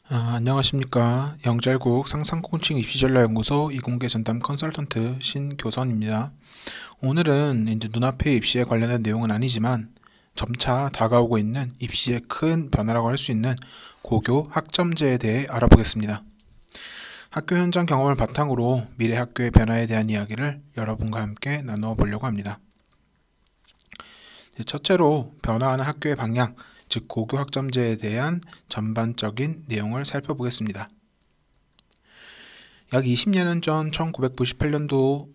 안녕하십니까. 영잘국 상상공칭 입시전략연구소 이공계 전담 컨설턴트 신교선입니다. 오늘은 이제 눈앞의 입시에 관련된 내용은 아니지만 점차 다가오고 있는 입시의 큰 변화라고 할 수 있는 고교 학점제에 대해 알아보겠습니다. 학교 현장 경험을 바탕으로 미래 학교의 변화에 대한 이야기를 여러분과 함께 나누어 보려고 합니다. 첫째로 변화하는 학교의 방향, 즉 고교 학점제에 대한 전반적인 내용을 살펴보겠습니다. 약 20년 전 1998년도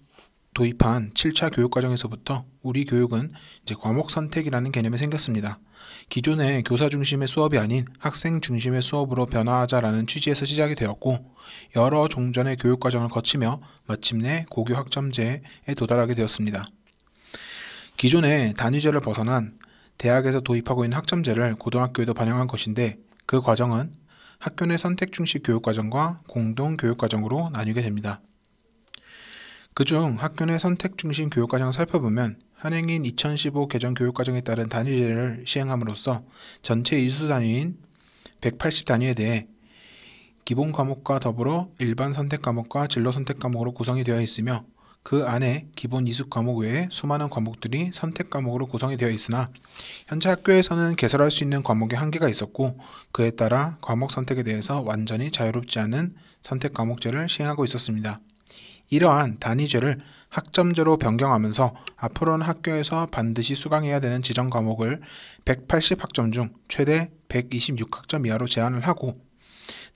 도입한 7차 교육과정에서부터 우리 교육은 이제 과목 선택이라는 개념이 생겼습니다. 기존의 교사 중심의 수업이 아닌 학생 중심의 수업으로 변화하자라는 취지에서 시작이 되었고, 여러 종전의 교육과정을 거치며 마침내 고교 학점제에 도달하게 되었습니다. 기존의 단위제를 벗어난 대학에서 도입하고 있는 학점제를 고등학교에도 반영한 것인데, 그 과정은 학교 내 선택 중식 교육과정과 공동 교육과정으로 나뉘게 됩니다. 그중 학교 내 선택 중심 교육과정을 살펴보면 현행인 2015 개정 교육과정에 따른 단위제를 시행함으로써 전체 이수 단위인 180 단위에 대해 기본 과목과 더불어 일반 선택 과목과 진로 선택 과목으로 구성이 되어 있으며, 그 안에 기본 이수 과목 외에 수많은 과목들이 선택 과목으로 구성이 되어 있으나, 현재 학교에서는 개설할 수 있는 과목의 한계가 있었고, 그에 따라 과목 선택에 대해서 완전히 자유롭지 않은 선택 과목제를 시행하고 있었습니다. 이러한 단위제를 학점제로 변경하면서 앞으로는 학교에서 반드시 수강해야 되는 지정 과목을 180 학점 중 최대 126 학점 이하로 제한을 하고,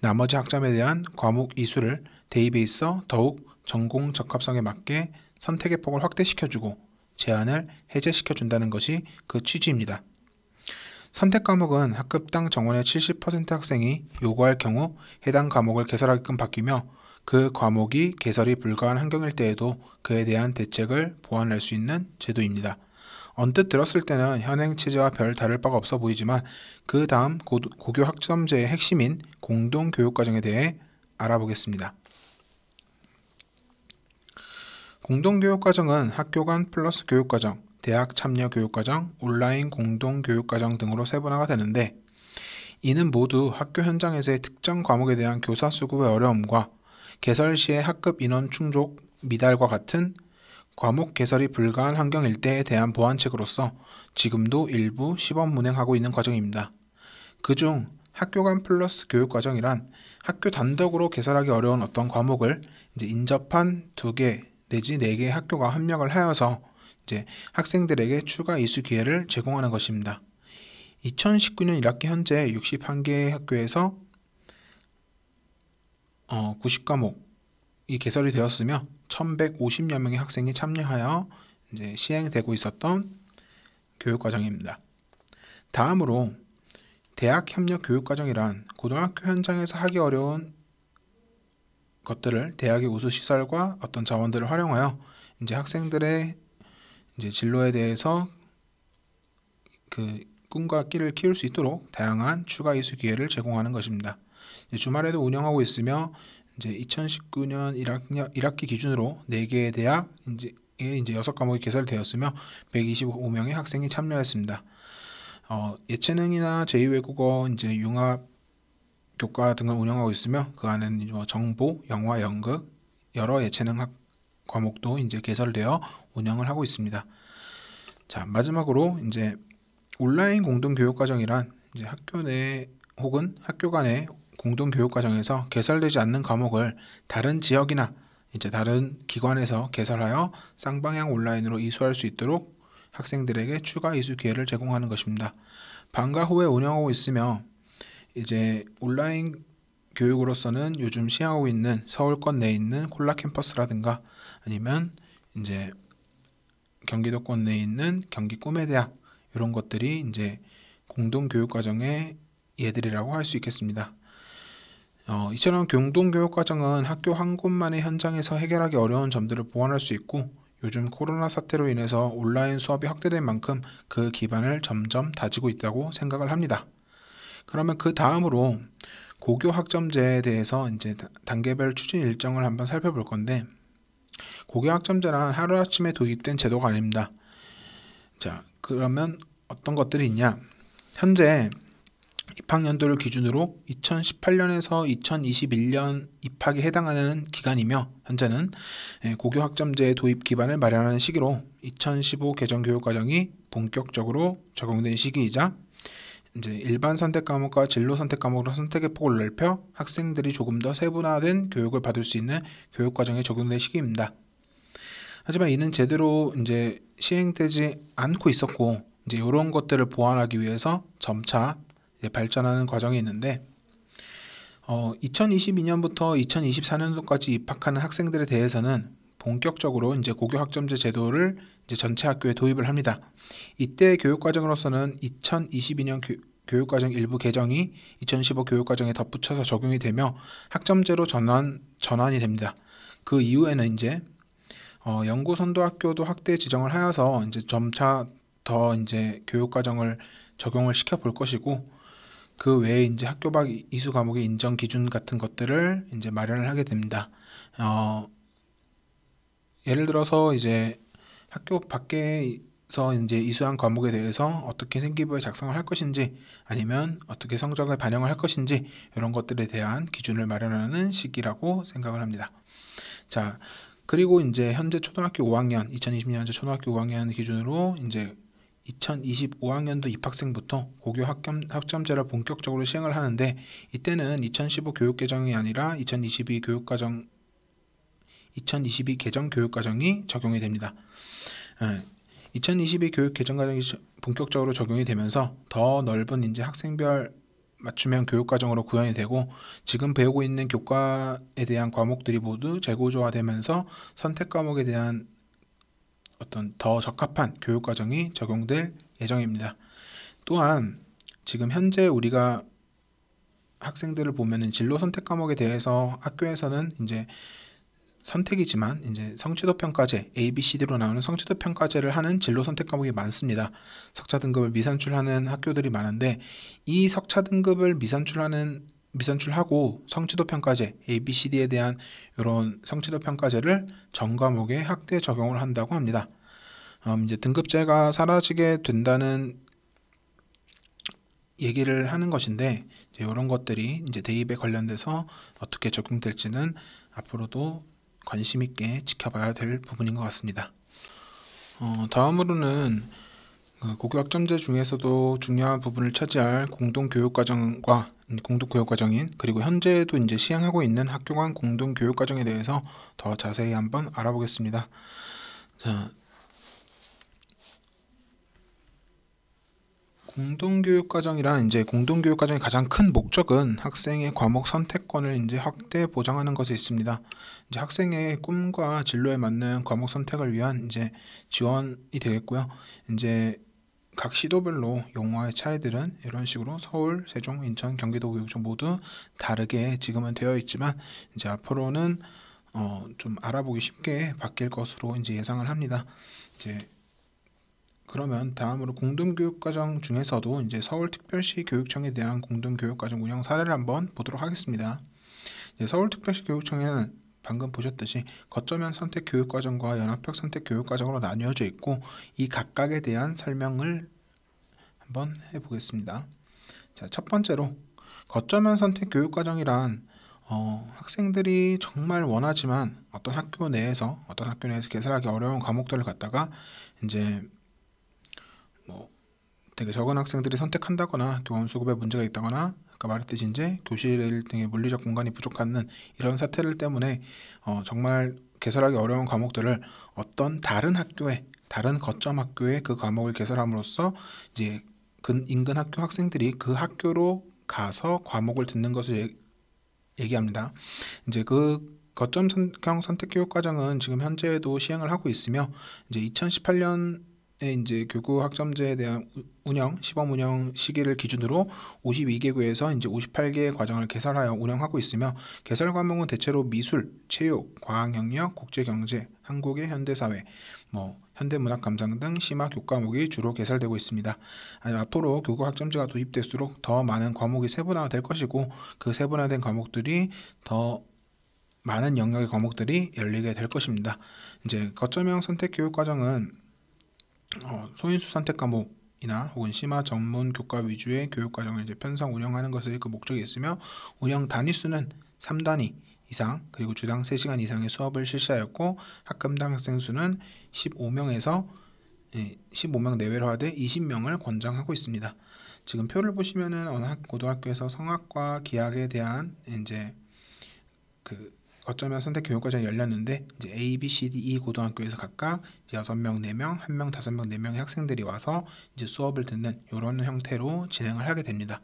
나머지 학점에 대한 과목 이수를 대입에 있어 더욱 전공 적합성에 맞게 선택의 폭을 확대시켜주고 제한을 해제시켜준다는 것이 그 취지입니다. 선택 과목은 학급당 정원의 70% 학생이 요구할 경우 해당 과목을 개설하게끔 바뀌며, 그 과목이 개설이 불가한 환경일 때에도 그에 대한 대책을 보완할 수 있는 제도입니다. 언뜻 들었을 때는 현행 체제와 별 다를 바가 없어 보이지만, 그 다음 고교 학점제의 핵심인 공동교육과정에 대해 알아보겠습니다. 공동교육과정은 학교 간 플러스 교육과정, 대학 참여 교육과정, 온라인 공동교육과정 등으로 세분화가 되는데, 이는 모두 학교 현장에서의 특정 과목에 대한 교사 수급의 어려움과 개설 시의 학급 인원 충족 미달과 같은 과목 개설이 불가한 환경일 때에 대한 보완책으로서 지금도 일부 시범 운행하고 있는 과정입니다. 그중 학교 간 플러스 교육과정이란 학교 단독으로 개설하기 어려운 어떤 과목을 이제 인접한 2개 내지 4개의 학교가 협력을 하여서 이제 학생들에게 추가 이수 기회를 제공하는 것입니다. 2019년 1학기 현재 61개의 학교에서 90과목이 개설이 되었으며 1150여 명의 학생이 참여하여 이제 시행되고 있었던 교육과정입니다. 다음으로 대학 협력 교육과정이란 고등학교 현장에서 하기 어려운 것들을 대학의 우수 시설과 어떤 자원들을 활용하여 이제 학생들의 이제 진로에 대해서 그 꿈과 끼를 키울 수 있도록 다양한 추가 이수 기회를 제공하는 것입니다. 주말에도 운영하고 있으며 이제 2019년 1학기 기준으로 4개의 대학 이제 6과목이 개설되었으며 125명의 학생이 참여했습니다. 예체능이나 제2외국어 이제 융합 교과 등을 운영하고 있으며, 그 안에는 정보, 영화, 연극, 여러 예체능 과목도 이제 개설되어 운영을 하고 있습니다. 자, 마지막으로 이제 온라인 공동교육과정이란 이제 학교 내 혹은 학교 간의 공동교육과정에서 개설되지 않는 과목을 다른 지역이나 이제 다른 기관에서 개설하여 쌍방향 온라인으로 이수할 수 있도록 학생들에게 추가 이수 기회를 제공하는 것입니다. 방과 후에 운영하고 있으며, 이제 온라인 교육으로서는 요즘 시행하고 있는 서울권 내에 있는 콜라 캠퍼스라든가 아니면 이제 경기도권 내에 있는 경기 꿈의 대학, 이런 것들이 이제 공동교육과정의 예들이라고 할 수 있겠습니다. 이처럼 공동교육과정은 학교 한 곳만의 현장에서 해결하기 어려운 점들을 보완할 수 있고, 요즘 코로나 사태로 인해서 온라인 수업이 확대된 만큼 그 기반을 점점 다지고 있다고 생각을 합니다. 그러면 그 다음으로 고교 학점제에 대해서 이제 단계별 추진 일정을 한번 살펴볼 건데, 고교 학점제란 하루아침에 도입된 제도가 아닙니다. 자, 그러면 어떤 것들이 있냐? 현재 입학연도를 기준으로 2018년에서 2021년 입학에 해당하는 기간이며, 현재는 고교 학점제 도입 기반을 마련하는 시기로 2015 개정 교육과정이 본격적으로 적용된 시기이자, 이제 일반 선택 과목과 진로 선택 과목으로 선택의 폭을 넓혀 학생들이 조금 더 세분화된 교육을 받을 수 있는 교육과정에 적용된 시기입니다. 하지만 이는 제대로 이제 시행되지 않고 있었고, 이제 이런 것들을 보완하기 위해서 점차 발전하는 과정이 있는데, 2022년부터 2024년도까지 입학하는 학생들에 대해서는 본격적으로 이제 고교 학점제 제도를 이제 전체 학교에 도입을 합니다. 이때 교육과정으로서는 2022년 교육과정 일부 개정이 2015 교육과정에 덧붙여서 적용이 되며 학점제로 전환이 됩니다. 그 이후에는 이제 연구선도학교도 확대 지정을 하여서 이제 점차 더 이제 교육과정을 적용을 시켜 볼 것이고, 그 외에 이제 학교 밖 이수 과목의 인정 기준 같은 것들을 이제 마련을 하게 됩니다. 예를 들어서 이제 학교 밖에서 이제 이수한 과목에 대해서 어떻게 생기부에 작성을 할 것인지, 아니면 어떻게 성적을 반영을 할 것인지, 이런 것들에 대한 기준을 마련하는 시기라고 생각을 합니다. 자, 그리고 이제 현재 초등학교 5학년, 2020년 현재 초등학교 5학년 기준으로 이제 2025학년도 입학생부터 고교 학점제를 본격적으로 시행을 하는데, 이때는 2015 교육 개정이 아니라 2022 개정 교육 과정이 적용이 됩니다. 2022 교육 개정 과정이 본격적으로 적용이 되면서 더 넓은 이제 학생별 맞춤형 교육 과정으로 구현이 되고, 지금 배우고 있는 교과에 대한 과목들이 모두 재구조화되면서 선택 과목에 대한 어떤 더 적합한 교육 과정이 적용될 예정입니다. 또한 지금 현재 우리가 학생들을 보면은 진로 선택 과목에 대해서 학교에서는 이제 선택이지만 이제 성취도 평가제 A, B, C, D로 나오는 성취도 평가제를 하는 진로 선택 과목이 많습니다. 석차 등급을 미산출하는 학교들이 많은데, 이 석차 등급을 미산출하고 성취도 평가제 A, B, C, D에 대한 이런 성취도 평가제를 전 과목에 확대 적용을 한다고 합니다. 이제 등급제가 사라지게 된다는 얘기를 하는 것인데, 이제 이런 것들이 이제 대입에 관련돼서 어떻게 적용될지는 앞으로도 관심 있게 지켜봐야 될 부분인 것 같습니다. 다음으로는 고교 학점제 중에서도 중요한 부분을 차지할 공동교육과정인, 그리고 현재도 이제 시행하고 있는 학교 간 공동교육과정에 대해서 더 자세히 한번 알아보겠습니다. 자, 공동교육과정이란 이제 공동교육과정의 가장 큰 목적은 학생의 과목 선택권을 이제 확대 보장하는 것에 있습니다. 이제 학생의 꿈과 진로에 맞는 과목 선택을 위한 이제 지원이 되겠고요. 이제 각 시도별로 용어의 차이들은 이런 식으로 서울, 세종, 인천, 경기도 교육청 모두 다르게 지금은 되어 있지만, 이제 앞으로는 좀 알아보기 쉽게 바뀔 것으로 이제 예상을 합니다. 이제 그러면 다음으로 공동교육과정 중에서도 이제 서울특별시 교육청에 대한 공동교육과정 운영 사례를 한번 보도록 하겠습니다. 이제 서울특별시 교육청에는 방금 보셨듯이 거점형 선택 교육과정과 연합형 선택 교육과정으로 나뉘어져 있고, 이 각각에 대한 설명을 한번 해보겠습니다. 자, 첫 번째로 거점형 선택 교육과정이란 학생들이 정말 원하지만 어떤 학교 내에서 개설하기 어려운 과목들을 갖다가 이제 되게 적은 학생들이 선택한다거나 교원 수급에 문제가 있다거나, 아까 말했듯이 이제 교실 등의 물리적 공간이 부족한 이런 사태들 때문에 정말 개설하기 어려운 과목들을 어떤 다른 거점 학교에 그 과목을 개설함으로써 이제 인근 학교 학생들이 그 학교로 가서 과목을 듣는 것을 얘기합니다. 이제 그 거점형 선택 교육 과정은 지금 현재도 시행을 하고 있으며, 이제 2018년에 이제 교구 학점제에 대한 시범 운영 시기를 기준으로 52개구에서 이제 58개의 과정을 개설하여 운영하고 있으며, 개설 과목은 대체로 미술, 체육, 과학 영역, 국제 경제, 한국의 현대사회, 현대문학 감상 등 심화 교과목이 주로 개설되고 있습니다. 앞으로 교구 학점제가 도입될수록 더 많은 과목이 세분화가 될 것이고, 그 세분화된 과목들이 더 많은 영역의 과목들이 열리게 될 것입니다. 이제 거점형 선택 교육 과정은 소인수 선택 과목 이나 혹은 심화 전문 교과 위주의 교육과정을 이제 편성 운영하는 것을 그 목적이 있으며 운영 단위수는 3단위 이상 그리고 주당 3시간 이상의 수업을 실시하였고 학급당 학생 수는 15명에서 15명 내외로 하되 20명을 권장하고 있습니다. 지금 표를 보시면은 어느 고등학교에서 성악과 기악에 대한 이제 그 거점형 선택 교육과정이 열렸는데 이제 A, B, C, D, E 고등학교에서 각각 6명, 4명, 1명, 5명, 4명의 학생들이 와서 이제 수업을 듣는 이런 형태로 진행을 하게 됩니다.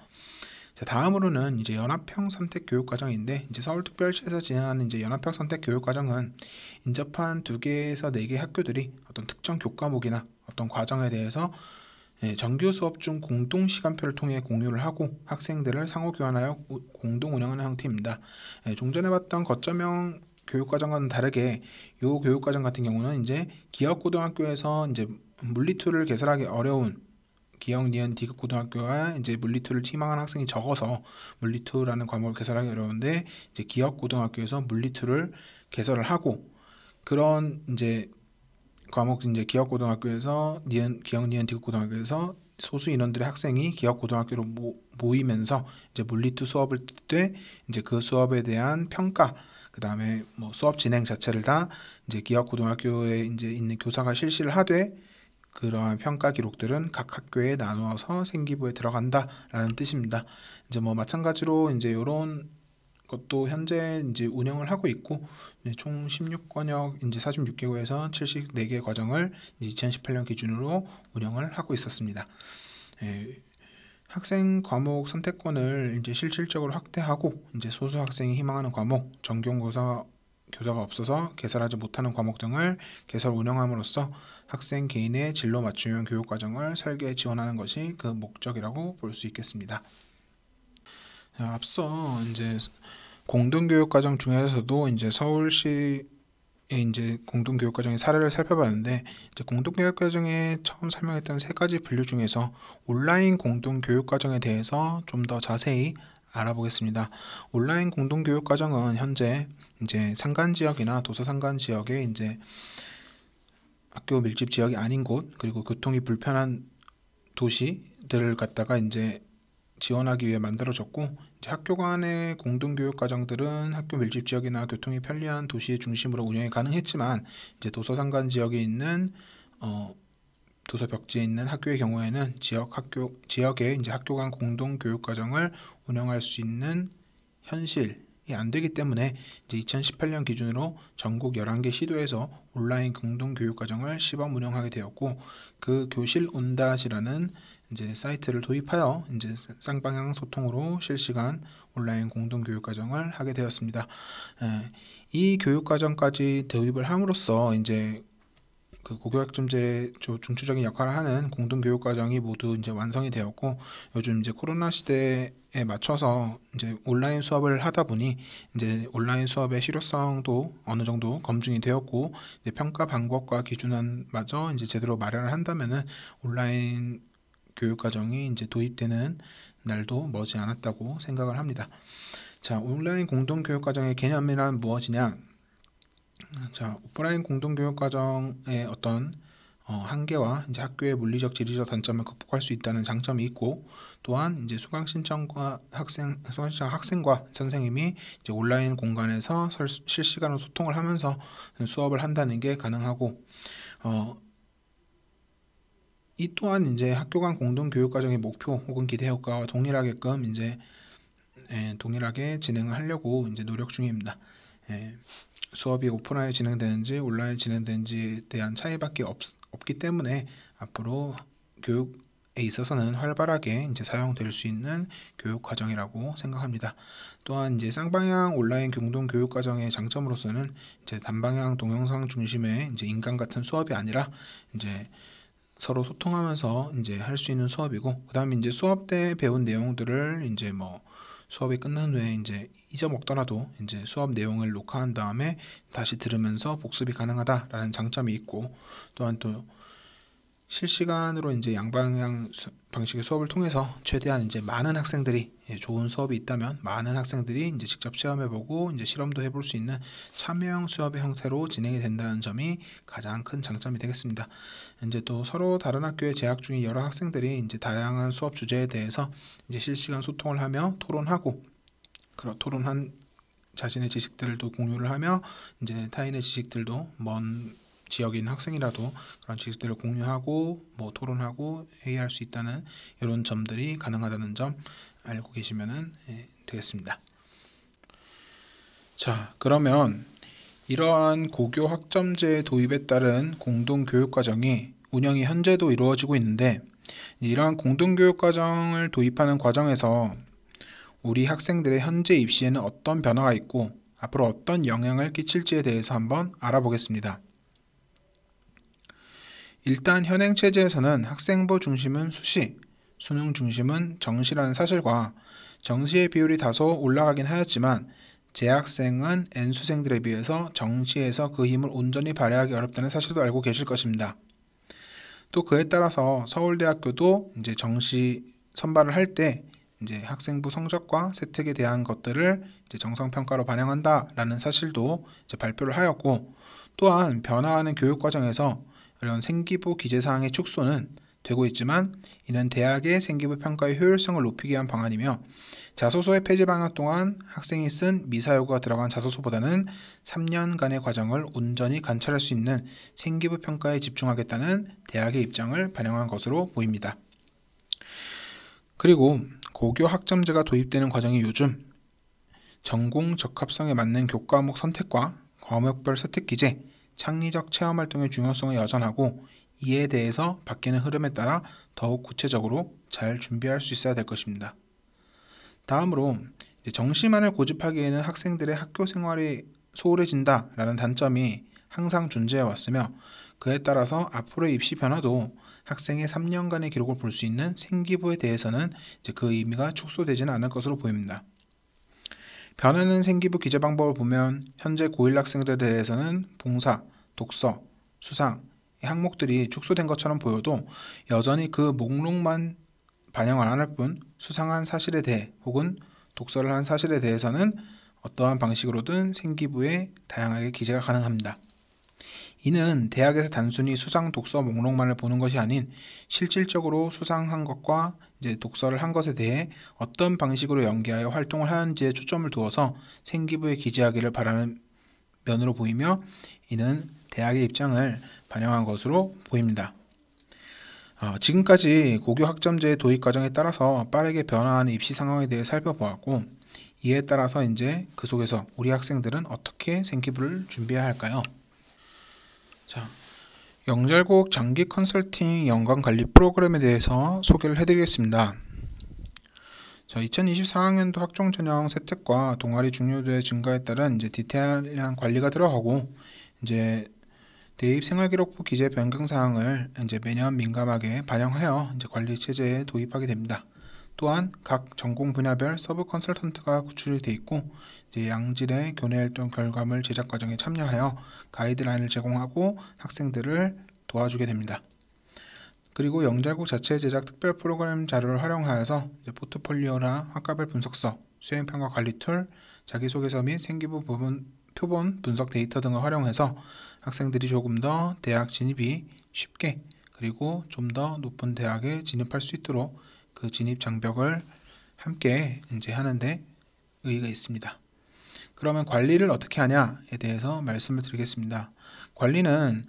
자, 다음으로는 이제 연합형 선택 교육과정인데 이제 서울특별시에서 진행하는 이제 연합형 선택 교육과정은 인접한 2개에서 4개 학교들이 어떤 특정 교과목이나 어떤 과정에 대해서 정규 수업 중 공동 시간표를 통해 공유를 하고 학생들을 상호 교환하여 공동 운영하는 형태입니다. 좀 전에 봤던 거점형 교육과정과는 다르게 이 교육과정 같은 경우는 이제 기업고등학교에서 이제 물리2를 개설하기 어려운 기역, 니은, 디귿 고등학교가 이제 물리2를 희망하는 학생이 적어서 물리2라는 과목을 개설하기 어려운데 이제 기역 고등학교에서 물리2를 개설을 하고 그런 이제 과목 이제 기역고등학교에서 기역 니은 디귿 고등학교에서 소수 인원들의 학생이 기역고등학교로 모이면서 이제 물리2 수업을 때 이제 그 수업에 대한 평가 그 다음에 뭐 수업 진행 자체를 다 이제 기역고등학교에 이제 있는 교사가 실시를 하되 그러한 평가 기록들은 각 학교에 나누어서 생기부에 들어간다라는 뜻입니다. 이제 뭐 마찬가지로 이제 이런 것도 현재 이제 운영을 하고 있고 총 16권역 이제 46개국에서 74개 과정을 2018년 기준으로 운영을 하고 있었습니다. 학생 과목 선택권을 이제 실질적으로 확대하고 이제 소수 학생이 희망하는 과목, 전교교사가 없어서 개설하지 못하는 과목 등을 개설 운영함으로써 학생 개인의 진로 맞춤형 교육 과정을 설계 지원하는 것이 그 목적이라고 볼 수 있겠습니다. 앞서 이제 공동교육과정 중에서도 이제 서울시의 이제 공동교육과정의 사례를 살펴봤는데 이제 공동교육과정에 처음 설명했던 3가지 분류 중에서 온라인 공동교육과정에 대해서 좀 더 자세히 알아보겠습니다. 온라인 공동교육과정은 현재 이제 산간지역이나 도서산간지역에 이제 학교 밀집 지역이 아닌 곳 그리고 교통이 불편한 도시들을 갖다가 이제 지원하기 위해 만들어졌고 이제 학교 간의 공동교육 과정들은 학교 밀집 지역이나 교통이 편리한 도시 중심으로 운영이 가능했지만 이제 도서상간 지역에 있는 도서 벽지에 있는 학교의 경우에는 지역의 이제 학교 간 공동교육 과정을 운영할 수 있는 현실이 안 되기 때문에 이제 2018년 기준으로 전국 11개 시도에서 온라인 공동교육 과정을 시범 운영하게 되었고 그 교실 온닷이라는 이제 사이트를 도입하여 이제 쌍방향 소통으로 실시간 온라인 공동 교육 과정을 하게 되었습니다. 이 교육 과정까지 도입을 함으로써 이제 그 고교학점제 중추적인 역할을 하는 공동 교육 과정이 모두 이제 완성이 되었고 요즘 이제 코로나 시대에 맞춰서 이제 온라인 수업을 하다 보니 이제 온라인 수업의 실효성도 어느 정도 검증이 되었고 이제 평가 방법과 기준안마저 이제 제대로 마련을 한다면은 온라인 교육과정이 이제 도입되는 날도 머지 않았다고 생각을 합니다. 자, 온라인 공동교육과정의 개념이란 무엇이냐? 자, 오프라인 공동교육과정의 어떤 한계와 이제 학교의 물리적, 지리적 단점을 극복할 수 있다는 장점이 있고, 또한 이제 수강 신청과 학생과 선생님이 이제 온라인 공간에서 실시간으로 소통을 하면서 수업을 한다는 게 가능하고, 이 또한 이제 학교 간 공동 교육 과정의 목표 혹은 기대 효과와 동일하게끔 이제 동일하게 진행을 하려고 이제 노력 중입니다. 수업이 오프라인 진행되는지 온라인 진행되는지에 대한 차이밖에 없기 때문에 앞으로 교육에 있어서는 활발하게 이제 사용될 수 있는 교육 과정이라고 생각합니다. 또한 이제 쌍방향 온라인 공동 교육 과정의 장점으로서는 이제 단방향 동영상 중심의 이제 인간 같은 수업이 아니라 이제 서로 소통하면서 이제 할 수 있는 수업이고, 그 다음에 이제 수업 때 배운 내용들을 이제 뭐 수업이 끝난 후에 이제 잊어먹더라도 이제 수업 내용을 녹화한 다음에 다시 들으면서 복습이 가능하다라는 장점이 있고, 또한 또 실시간으로 이제 양방향 방식의 수업을 통해서 최대한 이제 많은 학생들이 좋은 수업이 있다면 많은 학생들이 이제 직접 체험해보고 이제 실험도 해볼 수 있는 참여형 수업의 형태로 진행이 된다는 점이 가장 큰 장점이 되겠습니다. 이제 또 서로 다른 학교에 재학 중인 여러 학생들이 이제 다양한 수업 주제에 대해서 이제 실시간 소통을 하며 토론하고 그런 토론한 자신의 지식들도 공유를 하며 이제 타인의 지식들도 먼 지역에 있는 학생이라도 그런 지식들을 공유하고 뭐 토론하고 회의할 수 있다는 이런 점들이 가능하다는 점 알고 계시면 되겠습니다. 자, 그러면 이러한 고교 학점제 도입에 따른 공동교육과정이 운영이 현재도 이루어지고 있는데 이러한 공동교육과정을 도입하는 과정에서 우리 학생들의 현재 입시에는 어떤 변화가 있고 앞으로 어떤 영향을 끼칠지에 대해서 한번 알아보겠습니다. 일단 현행 체제에서는 학생부 중심은 수시, 수능 중심은 정시라는 사실과 정시의 비율이 다소 올라가긴 하였지만 재학생은 N수생들에 비해서 정시에서 그 힘을 온전히 발휘하기 어렵다는 사실도 알고 계실 것입니다. 또 그에 따라서 서울대학교도 이제 정시 선발을 할 때 이제 학생부 성적과 세특에 대한 것들을 이제 정성평가로 반영한다라는 사실도 이제 발표를 하였고, 또한 변화하는 교육 과정에서 이런 생기부 기재사항의 축소는 되고 있지만 이는 대학의 생기부 평가의 효율성을 높이기 위한 방안이며 자소서의 폐지 방향 동안 학생이 쓴 미사여구가 들어간 자소서보다는 3년간의 과정을 온전히 관찰할 수 있는 생기부 평가에 집중하겠다는 대학의 입장을 반영한 것으로 보입니다. 그리고 고교 학점제가 도입되는 과정이 요즘 전공 적합성에 맞는 교과목 선택과 과목별 세특 기재, 창의적 체험활동의 중요성은 여전하고 이에 대해서 바뀌는 흐름에 따라 더욱 구체적으로 잘 준비할 수 있어야 될 것입니다. 다음으로 정시만을 고집하기에는 학생들의 학교 생활이 소홀해진다라는 단점이 항상 존재해 왔으며 그에 따라서 앞으로의 입시 변화도 학생의 3년간의 기록을 볼 수 있는 생기부에 대해서는 그 의미가 축소되지는 않을 것으로 보입니다. 변하는 생기부 기재 방법을 보면 현재 고1 학생들에 대해서는 봉사, 독서, 수상 이 항목들이 축소된 것처럼 보여도 여전히 그 목록만 반영을 안 할 뿐 수상한 사실에 대해 혹은 독서를 한 사실에 대해서는 어떠한 방식으로든 생기부에 다양하게 기재가 가능합니다. 이는 대학에서 단순히 수상 독서 목록만을 보는 것이 아닌 실질적으로 수상한 것과 이제 독서를 한 것에 대해 어떤 방식으로 연계하여 활동을 하는지에 초점을 두어서 생기부에 기재하기를 바라는 면으로 보이며 이는 대학의 입장을 반영한 것으로 보입니다. 지금까지 고교 학점제 도입 과정에 따라서 빠르게 변화하는 입시 상황에 대해 살펴보았고 이에 따라서 이제 그 속에서 우리 학생들은 어떻게 생기부를 준비해야 할까요? 자, 영절국 장기 컨설팅 연관 관리 프로그램에 대해서 소개를 해드리겠습니다. 자, 2024학년도 학종 전형 세특과 동아리 중요도의 증가에 따른 이제 디테일한 관리가 들어가고 이제 대입 생활기록부 기재 변경 사항을 이제 매년 민감하게 반영하여 이제 관리 체제에 도입하게 됩니다. 또한 각 전공 분야별 서브 컨설턴트가 구출이 되어 있고 이제 양질의 교내 활동 결과물 제작 과정에 참여하여 가이드라인을 제공하고 학생들을 도와주게 됩니다. 그리고 영절국 자체 제작 특별 프로그램 자료를 활용하여서 이제 포트폴리오나 학과별 분석서, 수행평가 관리 툴, 자기소개서 및 생기부 표본 분석 데이터 등을 활용해서 학생들이 조금 더 대학 진입이 쉽게 그리고 좀 더 높은 대학에 진입할 수 있도록 그 진입 장벽을 함께 이제 하는데 의의가 있습니다. 그러면 관리를 어떻게 하냐에 대해서 말씀을 드리겠습니다. 관리는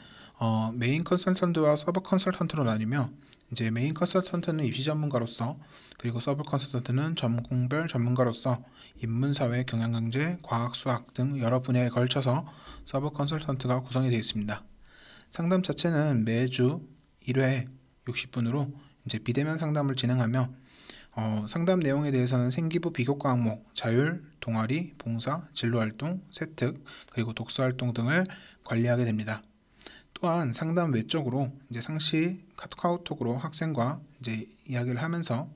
메인 컨설턴트와 서브 컨설턴트로 나뉘며 이제 메인 컨설턴트는 입시 전문가로서 그리고 서브 컨설턴트는 전공별 전문가로서 인문사회, 경영경제, 과학, 수학 등 여러 분야에 걸쳐서 서브 컨설턴트가 구성이 되어 있습니다. 상담 자체는 매주 1회 60분으로 이제 비대면 상담을 진행하며 상담 내용에 대해서는 생기부 비교과 항목, 자율, 동아리, 봉사, 진로활동, 세특, 그리고 독서활동 등을 관리하게 됩니다. 또한 상담 외적으로 이제 상시 카카오톡으로 학생과 이제 이야기를 하면서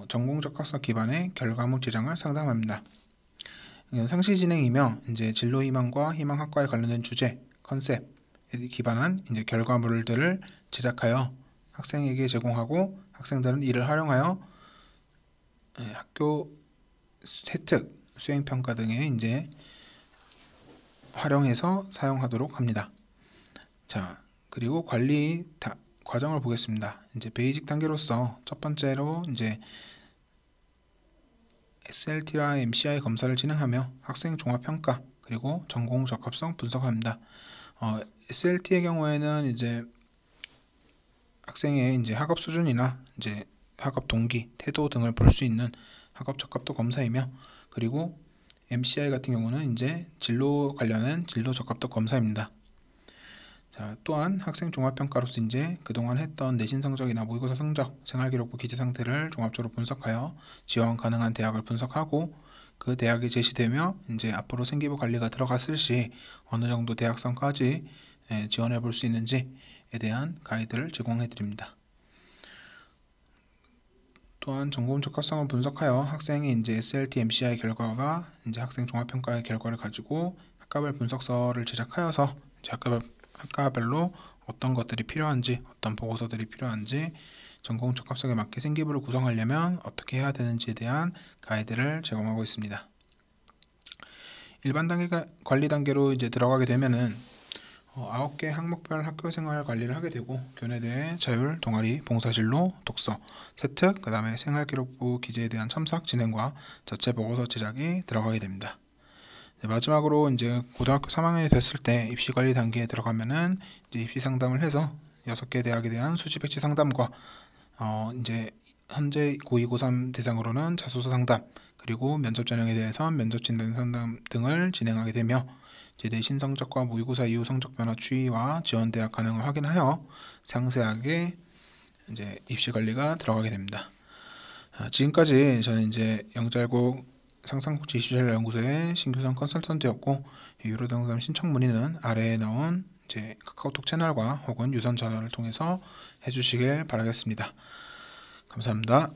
전공 적합성 기반의 결과물 제작을 상담합니다. 상시 진행이며 이제 진로 희망과 희망 학과에 관련된 주제, 컨셉에 기반한 이제 결과물들을 제작하여 학생에게 제공하고 학생들은 이를 활용하여 학교 혜택, 수행평가 등에 이제 활용해서 사용하도록 합니다. 자, 그리고 관리 과정을 보겠습니다. 이제 베이직 단계로서 첫 번째로 이제 SLT와 MCI 검사를 진행하며 학생 종합평가 그리고 전공 적합성 분석합니다. SLT의 경우에는 이제 학생의 이제 학업 수준이나 이제 학업 동기, 태도 등을 볼 수 있는 학업 적합도 검사이며, 그리고 MCI 같은 경우는 이제 진로 관련한 진로 적합도 검사입니다. 자, 또한 학생 종합평가로서 이제 그동안 했던 내신 성적이나 모의고사 성적, 생활기록부 기재 상태를 종합적으로 분석하여 지원 가능한 대학을 분석하고 그 대학이 제시되며 이제 앞으로 생기부 관리가 들어갔을 시 어느 정도 대학성까지 지원해 볼 수 있는지에 대한 가이드를 제공해 드립니다. 또한 전공 적합성을 분석하여 학생이 이제 SLT, MCI 결과가 이제 학생 종합평가의 결과를 가지고 학과별 분석서를 제작하여서 이제 학과별로 어떤 것들이 필요한지, 어떤 보고서들이 필요한지, 전공 적합성에 맞게 생기부를 구성하려면 어떻게 해야 되는지에 대한 가이드를 제공하고 있습니다. 일반 단계가 관리 단계로 이제 들어가게 되면은 9개 항목별 학교생활 관리를 하게 되고, 교내대회, 자율, 동아리, 봉사진로, 독서, 세특, 그 다음에 생활기록부 기재에 대한 첨삭 진행과 자체 보고서 제작이 들어가게 됩니다. 마지막으로 이제 고등학교 3학년이 됐을 때 입시관리 단계에 들어가면은 이제 입시 상담을 해서 6개 대학에 대한 수시 배치 상담과 이제 현재 고2, 고3 대상으로는 자소서 상담, 그리고 면접 전형에 대해서는 면접 진단 상담 등을 진행하게 되며, 이제 내신 성적과 모의고사 이후 성적 변화 추이와 지원 대학 가능을 확인하여 상세하게 이제 입시 관리가 들어가게 됩니다. 지금까지 저는 이제 영잘고 상상복지 입시전략연구소의 신규성 컨설턴트였고, 유료 동담 신청 문의는 아래에 나온 이제 카카오톡 채널과 혹은 유선 전화를 통해서 해주시길 바라겠습니다. 감사합니다.